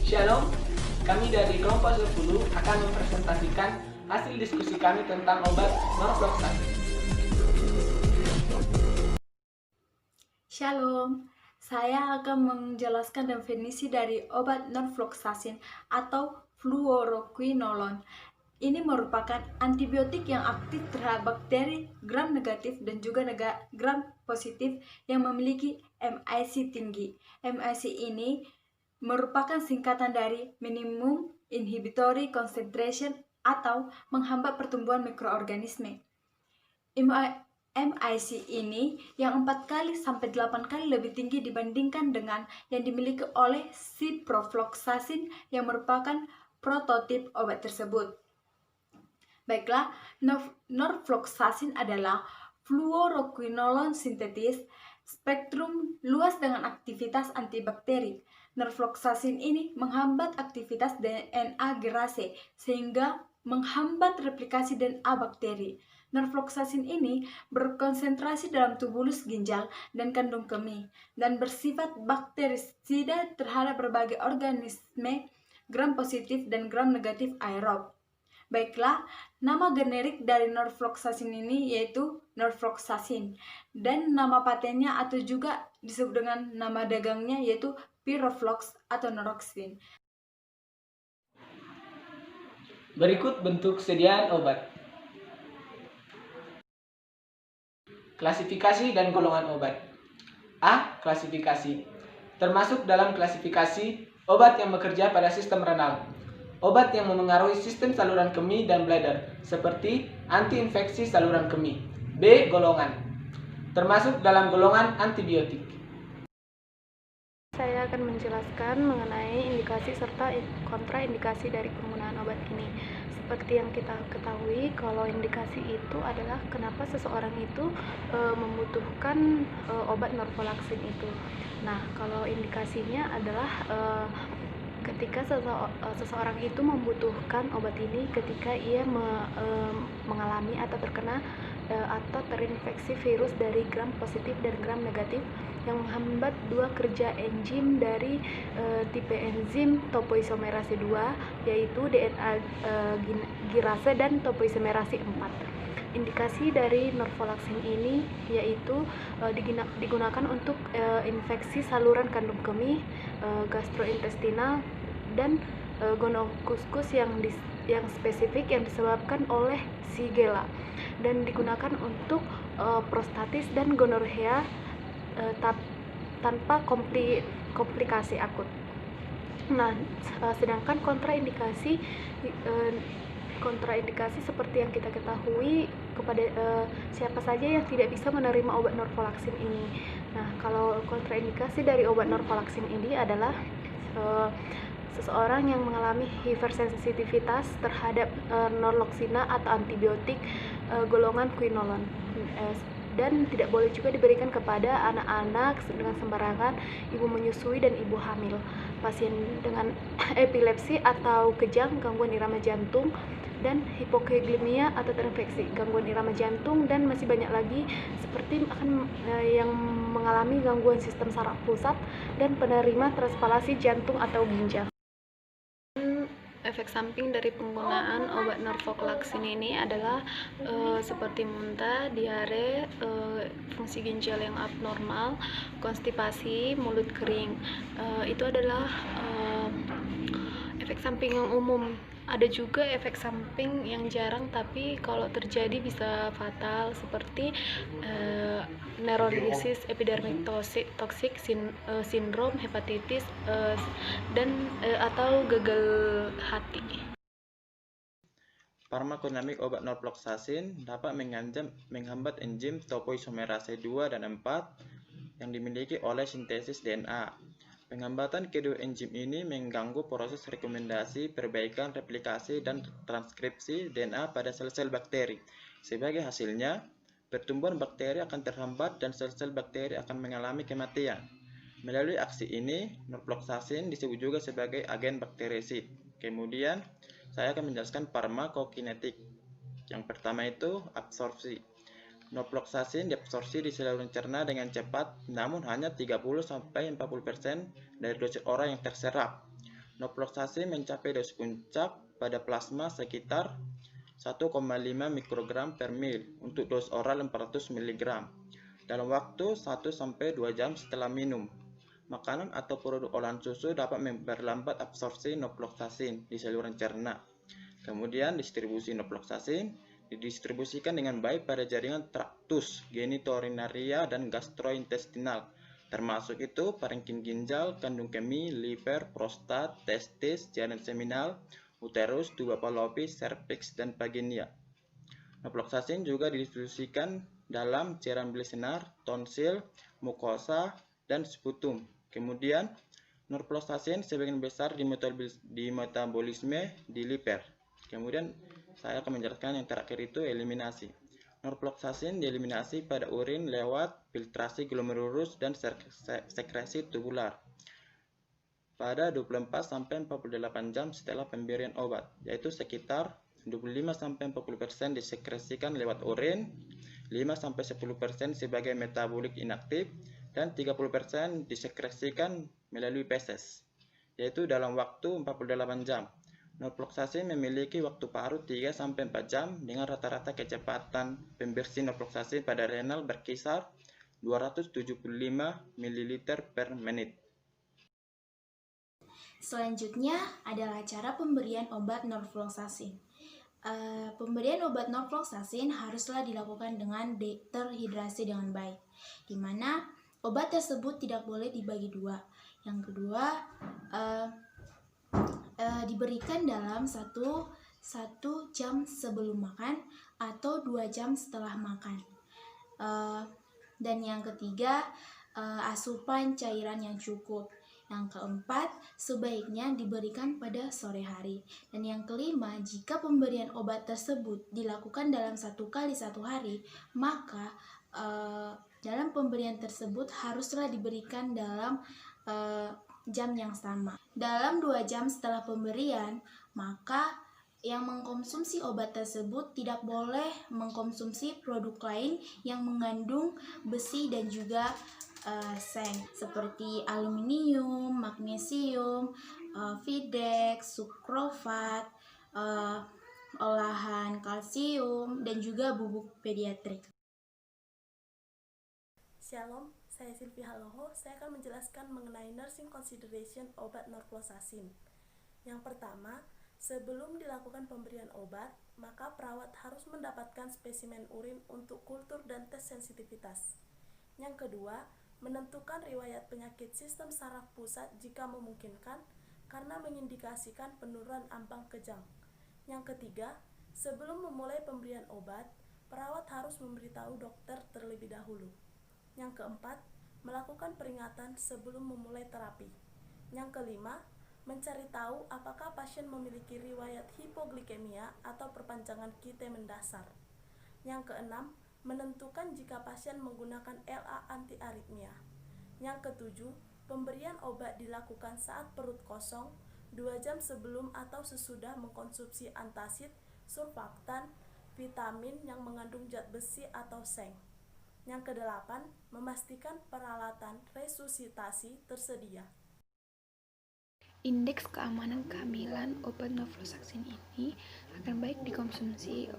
Shalom, kami dari kelompok 10 akan mempresentasikan hasil diskusi kami tentang obat norfloxacin. Shalom, saya akan menjelaskan definisi dari obat norfloxacin atau fluoroquinolone. Ini merupakan antibiotik yang aktif terhadap bakteri gram negatif dan juga gram positif yang memiliki MIC tinggi. MIC ini merupakan singkatan dari minimum inhibitory concentration atau menghambat pertumbuhan mikroorganisme. MIC ini yang 4 kali sampai 8 kali lebih tinggi dibandingkan dengan yang dimiliki oleh ciprofloxacin yang merupakan prototip obat tersebut. Baiklah, norfloxacin adalah fluoroquinolone sintetis spektrum luas dengan aktivitas antibakteri. Norfloxacin ini menghambat aktivitas DNA gerase sehingga menghambat replikasi DNA bakteri. Norfloxacin ini berkonsentrasi dalam tubulus ginjal dan kandung kemih dan bersifat bakterisida terhadap berbagai organisme gram positif dan gram negatif aerob. Baiklah, nama generik dari norfloxacin ini yaitu norfloxacin dan nama patennya atau juga disebut dengan nama dagangnya yaitu Pyroflox atau Noroxin. Berikut bentuk sediaan obat. Klasifikasi dan golongan obat. A. Klasifikasi. Termasuk dalam klasifikasi obat yang bekerja pada sistem renal, obat yang memengaruhi sistem saluran kemih dan bladder, seperti antiinfeksi saluran kemih. B. Golongan. Termasuk dalam golongan antibiotik. Saya akan menjelaskan mengenai indikasi serta kontraindikasi dari penggunaan obat ini. Seperti yang kita ketahui, kalau indikasi itu adalah kenapa seseorang itu membutuhkan obat norfloxacin itu. Nah, kalau indikasinya adalah ketika seseorang itu membutuhkan obat ini ketika ia mengalami atau terkena atau terinfeksi virus dari gram positif dan gram negatif yang menghambat dua kerja enzim dari tipe enzim topoisomerase 2 yaitu DNA girase dan topoisomerase 4. Indikasi dari norfloxacin ini yaitu digunakan untuk infeksi saluran kandung kemih, gastrointestinal dan gonokuskus yang spesifik yang disebabkan oleh Shigella, dan digunakan untuk prostatis dan gonorrea tanpa komplikasi akut. Nah, sedangkan kontraindikasi seperti yang kita ketahui kepada siapa saja yang tidak bisa menerima obat norfloxacin ini. Nah, kalau kontraindikasi dari obat norfloxacin ini adalah seseorang yang mengalami hipersensitivitas terhadap norloxina atau antibiotik golongan quinolone, dan tidak boleh juga diberikan kepada anak-anak dengan sembarangan, ibu menyusui dan ibu hamil, pasien dengan epilepsi atau kejang, gangguan irama jantung, dan hipoglikemia atau terinfeksi gangguan irama jantung, dan masih banyak lagi seperti yang mengalami gangguan sistem saraf pusat dan penerima transplantasasi jantung atau ginjal. Efek samping dari penggunaan obat norfloxacin ini adalah seperti muntah, diare, fungsi ginjal yang abnormal, konstipasi, mulut kering. Itu adalah efek samping yang umum. Ada juga efek samping yang jarang tapi kalau terjadi bisa fatal, seperti neurolisis, epidermitoksik sindrom, hepatitis, dan atau gagal hati. Farmakodinamik obat norfloxacin dapat menghambat enzim topoisomerase 2 dan 4 yang dimiliki oleh sintesis DNA. Penghambatan kedua enzim ini mengganggu proses rekomendasi, perbaikan, replikasi, dan transkripsi DNA pada sel-sel bakteri. Sebagai hasilnya, pertumbuhan bakteri akan terhambat dan sel-sel bakteri akan mengalami kematian. Melalui aksi ini, norfloxacin disebut juga sebagai agen bakterisid. Kemudian, saya akan menjelaskan farmakokinetik. Yang pertama itu absorpsi. Norfloxacin diabsorpsi di saluran cerna dengan cepat, namun hanya 30-40% dari dosis oral yang terserap. Norfloxacin mencapai dosis puncak pada plasma sekitar 1,5 mikrogram per mil untuk dos oral 400 mg dalam waktu 1-2 jam setelah minum. Makanan atau produk olahan susu dapat memperlambat absorpsi norfloxacin di saluran cerna. Kemudian distribusi norfloxacin didistribusikan dengan baik pada jaringan traktus, genitourinaria, dan gastrointestinal, termasuk itu parenkim ginjal, kandung kemih, liver, prostat, testis, jaringan seminal, uterus, tuba falopis, cervix, dan vagina. Norfloxacin juga didistribusikan dalam cairan bilik senar, tonsil, mukosa, dan sputum. Kemudian, norfloxacin sebagian besar dimetabolisme di liver. Kemudian, saya akan menjelaskan yang terakhir itu eliminasi. Norfloxacin dieliminasi pada urin lewat filtrasi glomerulus dan sekresi tubular pada 24-48 jam setelah pemberian obat, yaitu sekitar 25-40% disekresikan lewat urin, 5-10% sebagai metabolik inaktif, dan 30% disekresikan melalui feses, yaitu dalam waktu 48 jam. Norfloxacin memiliki waktu parut 3-4 jam dengan rata-rata kecepatan pembersih norfloxacin pada renal berkisar 275 ml per menit. Selanjutnya adalah cara pemberian obat norfloxacin. Pemberian obat norfloxacin haruslah dilakukan dengan terhidrasi dengan baik, di mana obat tersebut tidak boleh dibagi dua. Yang kedua, diberikan dalam 1 jam sebelum makan atau 2 jam setelah makan. Dan yang ketiga, asupan cairan yang cukup. Yang keempat, sebaiknya diberikan pada sore hari. Dan yang kelima, jika pemberian obat tersebut dilakukan dalam 1 kali 1 hari, maka dalam pemberian tersebut haruslah diberikan dalam jam yang sama. Dalam 2 jam setelah pemberian, maka yang mengkonsumsi obat tersebut tidak boleh mengkonsumsi produk lain yang mengandung besi dan juga seng, seperti aluminium, magnesium, videx, sukrofat, olahan kalsium, dan juga bubuk pediatrik. Shalom, saya Silvi Haloho. Saya akan menjelaskan mengenai nursing consideration obat norfloxacin. Yang pertama, sebelum dilakukan pemberian obat, maka perawat harus mendapatkan spesimen urin untuk kultur dan tes sensitivitas. Yang kedua, menentukan riwayat penyakit sistem saraf pusat jika memungkinkan, karena mengindikasikan penurunan ambang kejang. Yang ketiga, sebelum memulai pemberian obat, perawat harus memberitahu dokter terlebih dahulu. Yang keempat, melakukan peringatan sebelum memulai terapi. Yang kelima, mencari tahu apakah pasien memiliki riwayat hipoglikemia atau perpanjangan QT mendasar. Yang keenam, menentukan jika pasien menggunakan LA antiaritmia. Yang ketujuh, pemberian obat dilakukan saat perut kosong, 2 jam sebelum atau sesudah mengkonsumsi antasid, surfaktan, vitamin yang mengandung zat besi atau seng. Yang kedelapan, memastikan peralatan resusitasi tersedia. Indeks keamanan kehamilan obat norfloxacin ini akan baik dikonsumsi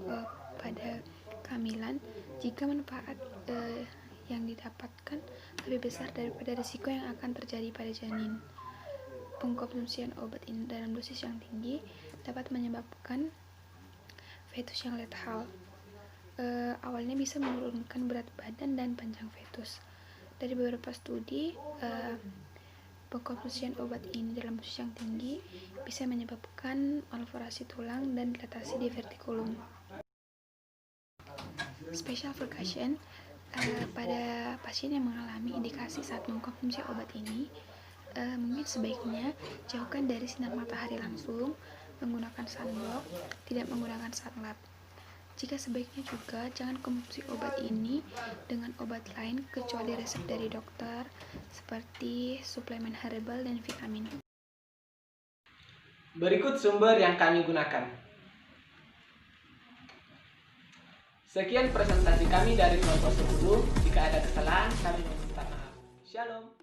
pada kehamilan jika manfaat yang didapatkan lebih besar daripada risiko yang akan terjadi pada janin. Pengkonsumsian obat ini dalam dosis yang tinggi dapat menyebabkan fetus yang lethal. Awalnya bisa menurunkan berat badan dan panjang fetus. Dari beberapa studi, pengkonsumsian obat ini dalam dosis yang tinggi bisa menyebabkan malforasi tulang dan dilatasi divertikulum. Special precaution pada pasien yang mengalami indikasi saat mengkonsumsi obat ini, mungkin sebaiknya jauhkan dari sinar matahari langsung, menggunakan sunblock, tidak menggunakan sunlab. Jika sebaiknya juga jangan konsumsi obat ini dengan obat lain kecuali resep dari dokter, seperti suplemen herbal dan vitamin. Berikut sumber yang kami gunakan. Sekian presentasi kami dari kelompok 10. Jika ada kesalahan, kami meminta maaf. Shalom.